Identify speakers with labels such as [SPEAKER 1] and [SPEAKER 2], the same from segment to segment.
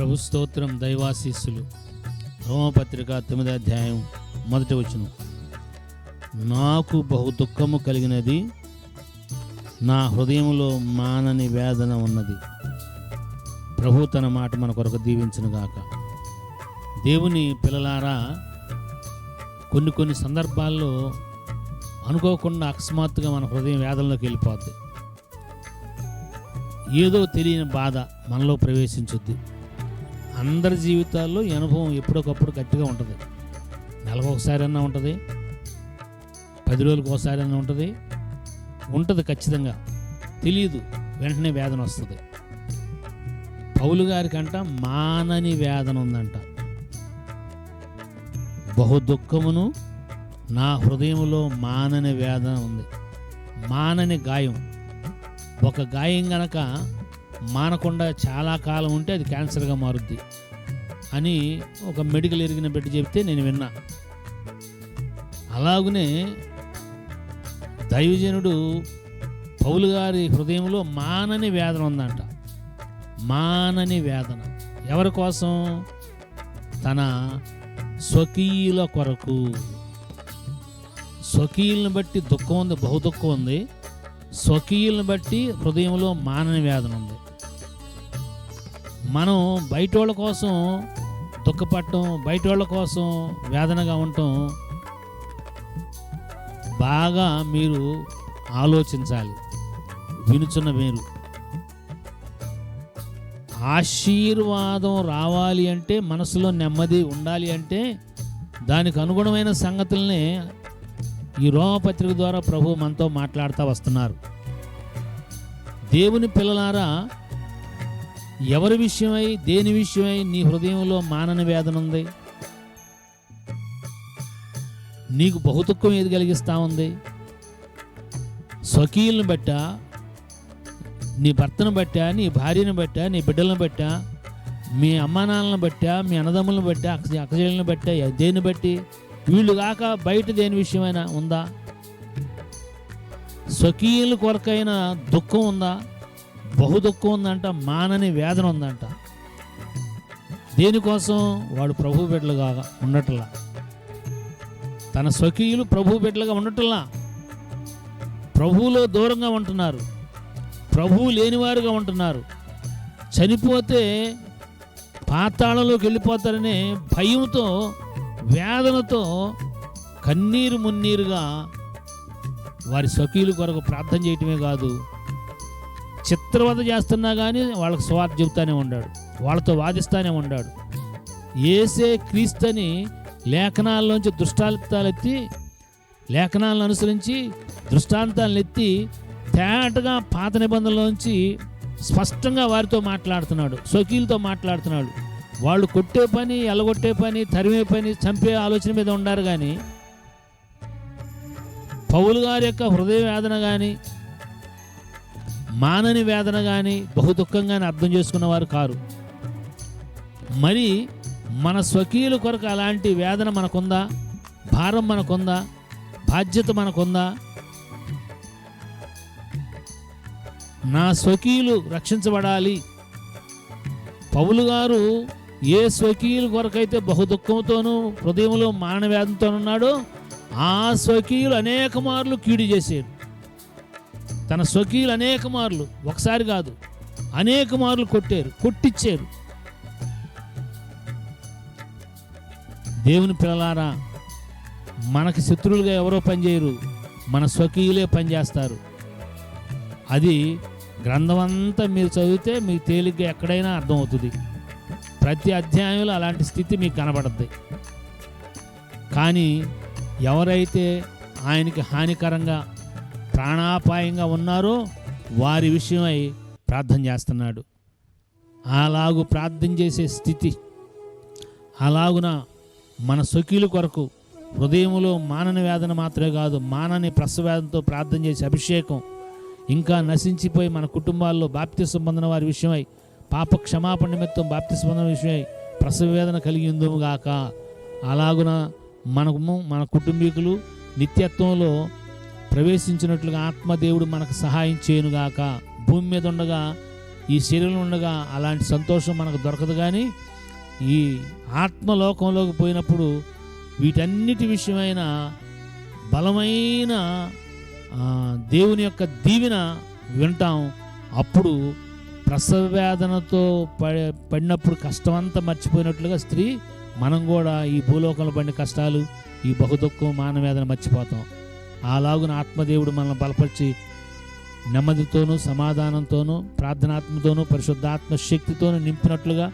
[SPEAKER 1] ప్రభు స్తోత్రం. దైవాశీస్సులు. రోమపత్రిక 9వ అధ్యాయం 1వ వచనం. నాకు బహు దుఃఖము కలిగినది, నా హృదయంలో మానని వేదన ఉన్నది. ప్రభు తన మాట మన కొరకు దీవించునుగాక. దేవుని పిల్లలారా, కొన్ని సందర్భాల్లో అనుకోకుండా అకస్మాత్తుగా మన హృదయం వేదనలోకి వెళ్ళిపోద్ది. ఏదో తెలియని బాధ మనలో ప్రవేశించుద్ది. అందరి జీవితాల్లో ఈ అనుభవం ఎప్పటికప్పుడు గట్టిగా ఉంటుంది. నెలకు ఒకసారి అన్నా ఉంటుంది, 10 రోజులకు ఒకసారి అన్నా ఉంటుంది ఖచ్చితంగా. తెలియదు, వెంటనే వేదన వస్తుంది. పౌలు గారికంట మానని వేదన ఉందంట. బహు దుఃఖమును నా హృదయంలో మానని వేదన ఉంది. మానని గాయం. ఒక గాయం గనక మానకుండా చాలా కాలం ఉంటే అది క్యాన్సర్గా మారుద్ది అని ఒక మెడికల్ ఎరిగిన బిడ్డ చెప్తే నేను విన్నా. అలాగనే దైవజనుడు పౌలు గారి హృదయంలో మానని వేదన ఉందంట. మానని వేదన ఎవరి కోసం? తన స్వకీయుల కొరకు. స్వకీయులను బట్టి దుఃఖం ఉంది, బహు దుఃఖం ఉంది. స్వకీయులను బట్టి హృదయంలో మానని వేదన ఉంది. మనం బయట వాళ్ళ కోసం దుఃఖపడటం, బయట వాళ్ళ కోసం వేదనగా ఉండటం బాగా మీరు ఆలోచించాలి. వినుచున్న మీరు, ఆశీర్వాదం రావాలి అంటే, మనసులో నెమ్మది ఉండాలి అంటే దానికి అనుగుణమైన సంగతుల్ని ఈ రోమపత్రిక ద్వారా ప్రభు మనతో మాట్లాడుతూ వస్తున్నారు. దేవుని పిల్లలారా, ఎవరి విషయమై, దేని విషయమై నీ హృదయంలో మానని వేదన ఉంది? నీకు బహుదుఖం ఏది కలిగిస్తూ ఉంది? స్వకీయులను బట్టా, నీ భర్తను బట్టా, నీ భార్యను బట్టా, నీ బిడ్డలను బట్టా, మీ అమ్మానాన్నలను బట్టా, మీ అన్నదమ్ములను బట్టా, అక్కజేళ్ళను బట్టా, దేన్ని బట్టి? వీళ్ళు కాక బయట దేని విషయమైనా ఉందా? స్వకీయుల కొరకైన దుఃఖం ఉందా? బహు దుఃఖం ఉందంట, మానని వేదన ఉందంట. దేనికోసం? వాడు ప్రభు బిడ్డలుగా ఉండటంలా. తన స్వకీయులు ప్రభు బిడ్డలుగా ఉండటంలా. ప్రభువులో దూరంగా ఉంటున్నారు, ప్రభువు లేనివారుగా ఉంటున్నారు. చనిపోతే పాతాళంలోకి వెళ్ళిపోతారనే భయంతో, వేదనతో కన్నీరు మున్నీరుగా వారి స్వకీయుల కొరకు ప్రార్థన చేయటమే కాదు, చిత్రవద చేస్తున్నా కానీ వాళ్ళకు స్వార్థ చెబుతానే ఉన్నాడు, వాళ్ళతో వాదిస్తానే ఉన్నాడు. యేసే క్రీస్తుని లేఖనాల్లోంచి దృష్టాంతాలెత్తి, లేఖనాలను అనుసరించి దృష్టాంతాలను ఎత్తి తేటగా పాత నిబంధనలోంచి స్పష్టంగా వారితో మాట్లాడుతున్నాడు, స్వకీయులతో మాట్లాడుతున్నాడు. వాళ్ళు కొట్టే పని, ఎలగొట్టే పని, తరిమే పని, చంపే ఆలోచన మీద ఉన్నారు. కానీ పౌలు గారి యొక్క హృదయ వేదన కానీ, మానని వేదన కానీ, బహు దుఃఖంగానే అర్థం చేసుకున్నవారు కారు. మరి మన స్వకీయుల కొరకు అలాంటి వేదన మనకుందా? భారం మనకుందా? బాధ్యత మనకుందా? నా స్వకీయులు రక్షించబడాలి. పౌలు గారు ఏ స్వకీయుల కొరకైతే బహు దుఃఖంతోనూ హృదయంలో మానవేదనతో ఉన్నాడో ఆ స్వకీయులు అనేక మార్లు కీడు చేశారు. తన స్వకీయులు అనేక మార్లు, ఒకసారి కాదు అనేక మార్లు కొట్టారు, కొట్టించారు. దేవుని పిల్లలారా, మనకి శత్రువులుగా ఎవరో పనిచేయరు, మన స్వకీయులే పనిచేస్తారు. అది గ్రంథం అంతా మీరు చదివితే మీకు తేలిగ్గా ఎక్కడైనా అర్థమవుతుంది. ప్రతి అధ్యాయంలో అలాంటి స్థితి మీకు కనబడుద్ది. కానీ ఎవరైతే ఆయనకి హానికరంగా, ప్రాణాపాయంగా ఉన్నారో వారి విషయమై ప్రార్థన చేస్తున్నాడు. అలాగూ ప్రార్థన చేసే స్థితి, అలాగున మన స్వకీయుల కొరకు హృదయంలో మానని వేదన మాత్రమే కాదు, మానని ప్రసవేదనతో ప్రార్థన చేసే అభిషేకం, ఇంకా నశించిపోయి మన కుటుంబాల్లో బాప్తిసం పొందిన వారి విషయమై, పాప క్షమాపణ నిమిత్తం బాప్తిసం పొందిన విషయమై ప్రసవ వేదన కలిగి ఉందుము గాక. అలాగున మన కుటుంబీకులు నిత్యత్వంలో ప్రవేశించినట్లుగా ఆత్మదేవుడు మనకు సహాయం చేయనుగాక. భూమి మీద ఉండగా ఈ శరీరం ఉండగా అలాంటి సంతోషం మనకు దొరకదు. కానీ ఈ ఆత్మలోకంలోకి పోయినప్పుడు వీటన్నిటి విషయమైన బలమైన దేవుని యొక్క దీవెన వింటాం. అప్పుడు ప్రసవ వేదనతో పడినప్పుడు కష్టమంతా మర్చిపోయినట్లుగా స్త్రీ మనం కూడా ఈ భూలోకంలో పడిన కష్టాలు, ఈ బహుదుఖం, మానవేదన మర్చిపోతాం. అలాగున ఆత్మదేవుడు మనల్ని బలపరిచి నెమ్మదితోనూ సమాధానంతోనూ ప్రార్థనాత్మతోనూ పరిశుద్ధాత్మ శక్తితోనూ నింపినట్లుగా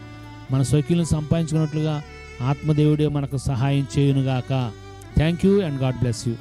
[SPEAKER 1] మన స్వకీయులను సంపాదించుకున్నట్లుగా ఆత్మదేవుడే మనకు సహాయం చేయునుగాక. Thank you and God bless you.